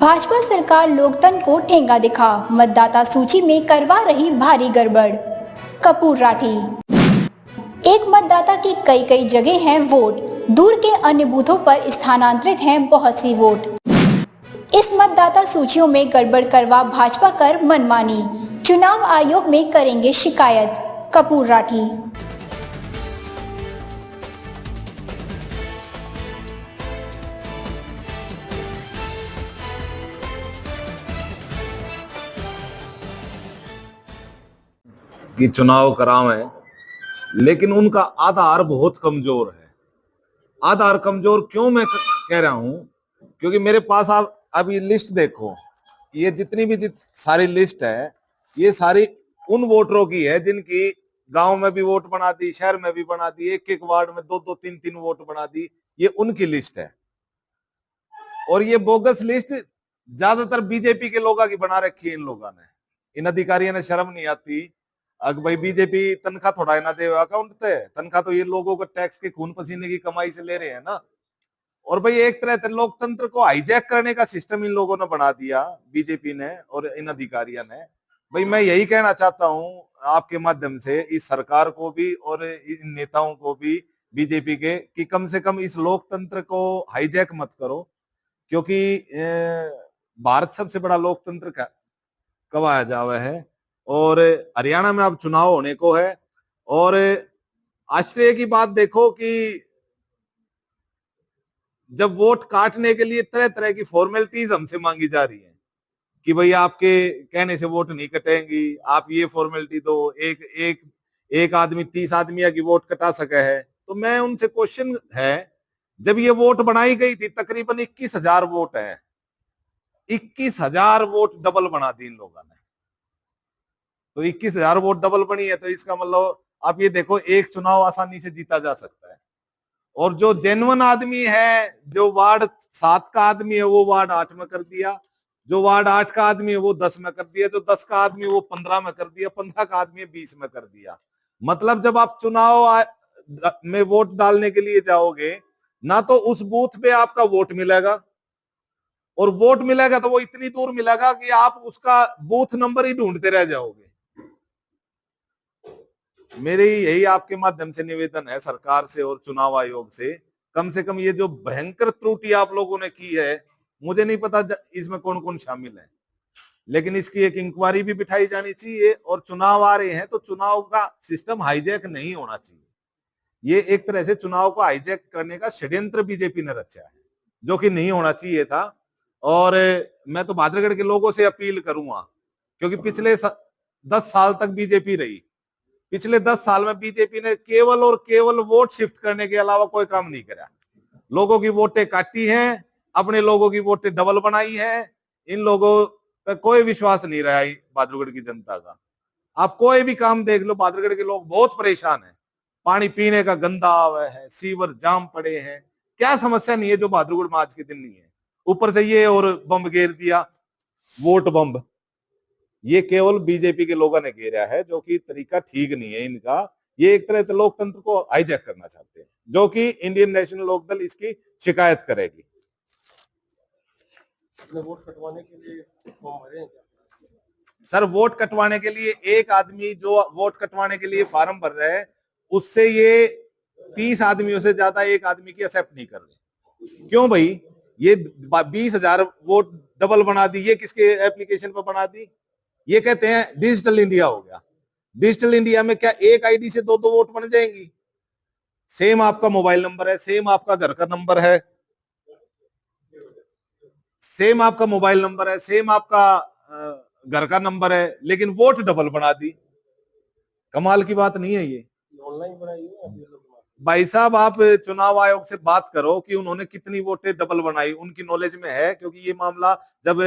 भाजपा सरकार लोकतंत्र को ठेंगा दिखा, मतदाता सूची में करवा रही भारी गड़बड़। कपूर राठी। एक मतदाता की कई कई जगह हैं वोट, दूर के अन्य बूथों पर स्थानांतरित हैं बहुत सी वोट। इस मतदाता सूचियों में गड़बड़ करवा भाजपा कर मनमानी, चुनाव आयोग में करेंगे शिकायत। कपूर राठी। कि चुनाव करावें, लेकिन उनका आधार बहुत कमजोर है। आधार कमजोर क्यों मैं कह रहा हूं, क्योंकि मेरे पास आप अब ये लिस्ट देखो, ये जितनी भी सारी लिस्ट है, ये सारी उन वोटरों की है जिनकी गांव में भी वोट बना दी, शहर में भी बना दी, एक एक वार्ड में दो दो तीन तीन वोट बना दी। ये उनकी लिस्ट है। और ये बोगस लिस्ट ज्यादातर बीजेपी के लोगों की बना रखी है इन लोगों ने। इन अधिकारियों ने शर्म नहीं आती। अगर भाई बीजेपी तनख्वाह थोड़ा ना दे अकाउंट पे, तनख्वाह तो ये लोगों को टैक्स के खून पसीने की कमाई से ले रहे हैं ना। और भाई एक तरह से लोकतंत्र को हाईजैक करने का सिस्टम इन लोगों ने बना दिया, बीजेपी ने और इन अधिकारियों ने। भाई मैं यही कहना चाहता हूं आपके माध्यम से इस सरकार को भी और इन नेताओं को भी बीजेपी के, कि कम से कम इस लोकतंत्र को हाईजैक मत करो, क्योंकि भारत सबसे बड़ा लोकतंत्र कहा जावा है। और हरियाणा में अब चुनाव होने को है। और आश्चर्य की बात देखो कि जब वोट काटने के लिए तरह तरह की फॉर्मेलिटीज हमसे मांगी जा रही है कि भाई आपके कहने से वोट नहीं कटेंगी, आप ये फॉर्मेलिटी दो, एक आदमी 30 आदमी की वोट कटा सके है। तो मैं उनसे क्वेश्चन है, जब ये वोट बनाई गई थी तकरीबन 21,000 वोट है, 21,000 वोट डबल बना दी इन लोगों ने। तो 21,000 वोट डबल बनी है, तो इसका मतलब आप ये देखो एक चुनाव आसानी से जीता जा सकता है। और जो जेन्युइन आदमी है, जो वार्ड 7 का आदमी है वो वार्ड 8 में कर दिया, जो वार्ड 8 का आदमी है वो 10 में कर दिया, जो 10 का आदमी वो 15 में कर दिया, 15 का आदमी 20 में कर दिया। मतलब जब आप चुनाव में वोट डालने के लिए जाओगे ना, तो उस बूथ पे आपका वोट मिलेगा, और वोट मिलेगा तो वो इतनी दूर मिलेगा कि आप उसका बूथ नंबर ही ढूंढते रह जाओगे। मेरे यही आपके माध्यम से निवेदन है सरकार से और चुनाव आयोग से कम ये जो भयंकर त्रुटि आप लोगों ने की है, मुझे नहीं पता इसमें कौन कौन शामिल है, लेकिन इसकी एक इंक्वायरी भी बिठाई जानी चाहिए। और चुनाव आ रहे हैं तो चुनाव का सिस्टम हाईजैक नहीं होना चाहिए। ये एक तरह से चुनाव को हाईजैक करने का षड्यंत्र बीजेपी ने रचा है, जो कि नहीं होना चाहिए था। और मैं तो भाद्रगढ़ के लोगों से अपील करूंगा, क्योंकि पिछले 10 साल तक बीजेपी रही, पिछले 10 साल में बीजेपी ने केवल और केवल वोट शिफ्ट करने के अलावा कोई काम नहीं करा। लोगों की वोटें काटी हैं, अपने लोगों की वोटें डबल बनाई है। इन लोगों पर कोई विश्वास नहीं रहा है भाद्रगढ़ की जनता का। आप कोई भी काम देख लो, भाद्रगढ़ के लोग बहुत परेशान हैं। पानी पीने का गंदा आवा है, सीवर जाम पड़े हैं, क्या समस्या नहीं है जो भाद्रगढ़ में आज के दिन नहीं है। ऊपर से ये और बम घेर दिया, वोट बम। ये केवल बीजेपी के लोगों ने घेरा है, जो कि तरीका ठीक नहीं है इनका। ये एक तरह से लोकतंत्र को हाईजैक करना चाहते हैं, जो कि इंडियन नेशनल लोकदल इसकी शिकायत करेगी। वोट कटवाने के लिए फॉर्म भरे हैं क्या? सर, वोट कटवाने के लिए एक आदमी जो वोट कटवाने के लिए फॉर्म भर रहे हैं, उससे ये 30 आदमियों से ज्यादा एक आदमी की एक्सेप्ट नहीं कर रहे। क्यों भाई? ये 20,000 वोट डबल बना दी, ये किसके एप्लीकेशन पर बना दी? ये कहते हैं डिजिटल इंडिया हो गया। डिजिटल इंडिया में क्या एक आईडी से दो दो वोट बन जाएंगी? सेम आपका मोबाइल नंबर है, सेम आपका घर का नंबर है, सेम आपका मोबाइल नंबर है, सेम आपका घर का नंबर है, लेकिन वोट डबल बना दी। कमाल की बात नहीं है ये? ऑनलाइन बनाई है भाई साहब, आप चुनाव आयोग से बात करो कि उन्होंने कितनी वोटें डबल बनाई, उनकी नॉलेज में है। क्योंकि ये मामला जब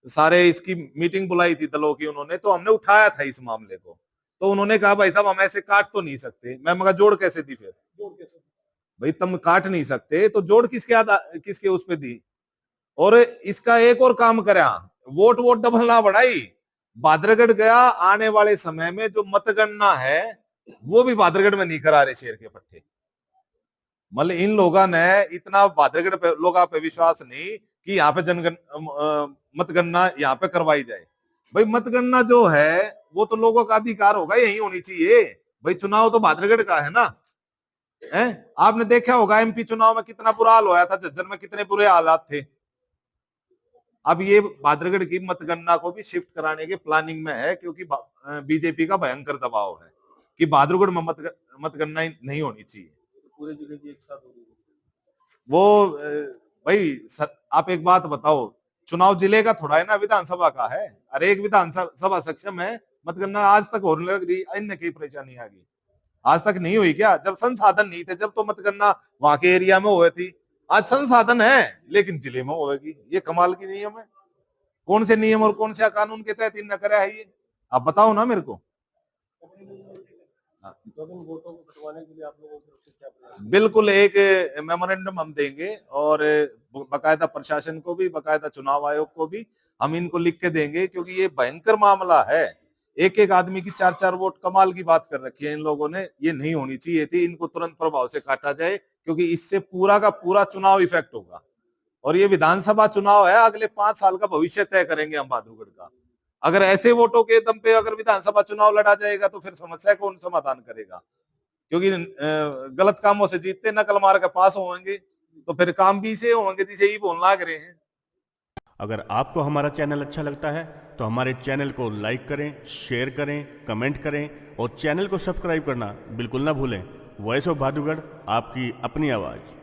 सारे इसकी मीटिंग बुलाई थी दलों की उन्होंने, तो हमने उठाया था इस मामले को। तो उन्होंने कहा भाई साहब हम ऐसे काट तो नहीं सकते। मैं मगर जोड़ कैसे दी? फिर जोड़ कैसे? भाई तुम काट नहीं सकते तो जोड़ किसके उस पे दी? और इसका एक और काम करा, वोट वोट डबल ना बढ़ाई। भाद्रगढ़ गया, आने वाले समय में जो मतगणना है वो भी भाद्रगढ़ में नहीं करा रहे शेर के पट्टे। मतलब इन लोगों ने इतना भाद्रगढ़ पे लोगों पे विश्वास नहीं कि यहाँ पे मतगणना यहाँ पे करवाई जाए। भाई मतगणना जो है वो तो लोगों का अधिकार होगा, यही होनी चाहिए। भाई चुनाव तो भाद्रगढ़ का है ना। आपने देखा होगा एमपी चुनाव में कितना बुरा हाल होया था, झज्जर में कितने बुरे हालात थे। अब ये भाद्रगढ़ की मतगणना को भी शिफ्ट कराने के प्लानिंग में है, क्योंकि बीजेपी का भयंकर दबाव है कि भाद्रगढ़ में मतगणना नहीं होनी चाहिए। पूरे जिले की एक साथ हो रही है वो भाई सर, आप एक बात बताओ, चुनाव जिले का थोड़ा है ना, विधानसभा का है। अरे एक विधानसभा सक्षम है, मतगणना आज तक होने लग रही, अन्य की परेशानी आ गई, आज तक नहीं हुई क्या? जब संसाधन नहीं थे, जब तो मतगणना वहां के एरिया में हुई थी। आज संसाधन है लेकिन जिले में होगी। ये कमाल की नियम है। कौन से नियम और कौन से कानून के तहत इन करा है ये, आप बताओ ना मेरे को। तो इन वोटों को कटवाने के लिए आप लोगों की तरफ से क्या प्रयास? बिल्कुल एक मेमोरेंडम हम देंगे और बकायदा प्रशासन को भी, बकायदा चुनाव आयोग को भी हम इनको लिख के देंगे, क्योंकि ये भयंकर मामला है। एक एक आदमी की 4-4 वोट, कमाल की बात कर रखी है इन लोगों ने। ये नहीं होनी चाहिए थी, इनको तुरंत प्रभाव से काटा जाए, क्योंकि इससे पूरा का पूरा चुनाव इफेक्ट होगा। और ये विधानसभा चुनाव है, अगले 5 साल का भविष्य तय करेंगे हम भाद्रगढ़ का। अगर ऐसे वोटों के दम पे अगर विधानसभा चुनाव लड़ा जाएगा तो फिर समस्या कौन समाधान करेगा? क्योंकि गलत कामों से जीतते, नकल मार के पास होंगे, तो फिर काम भी से होंगे जिसे ही बोलने लग रहे हैं। अगर आपको हमारा चैनल अच्छा लगता है तो हमारे चैनल को लाइक करें, शेयर करें, कमेंट करें और चैनल को सब्सक्राइब करना बिल्कुल ना भूलें। वॉइस ऑफ भादुगढ़, आपकी अपनी आवाज़।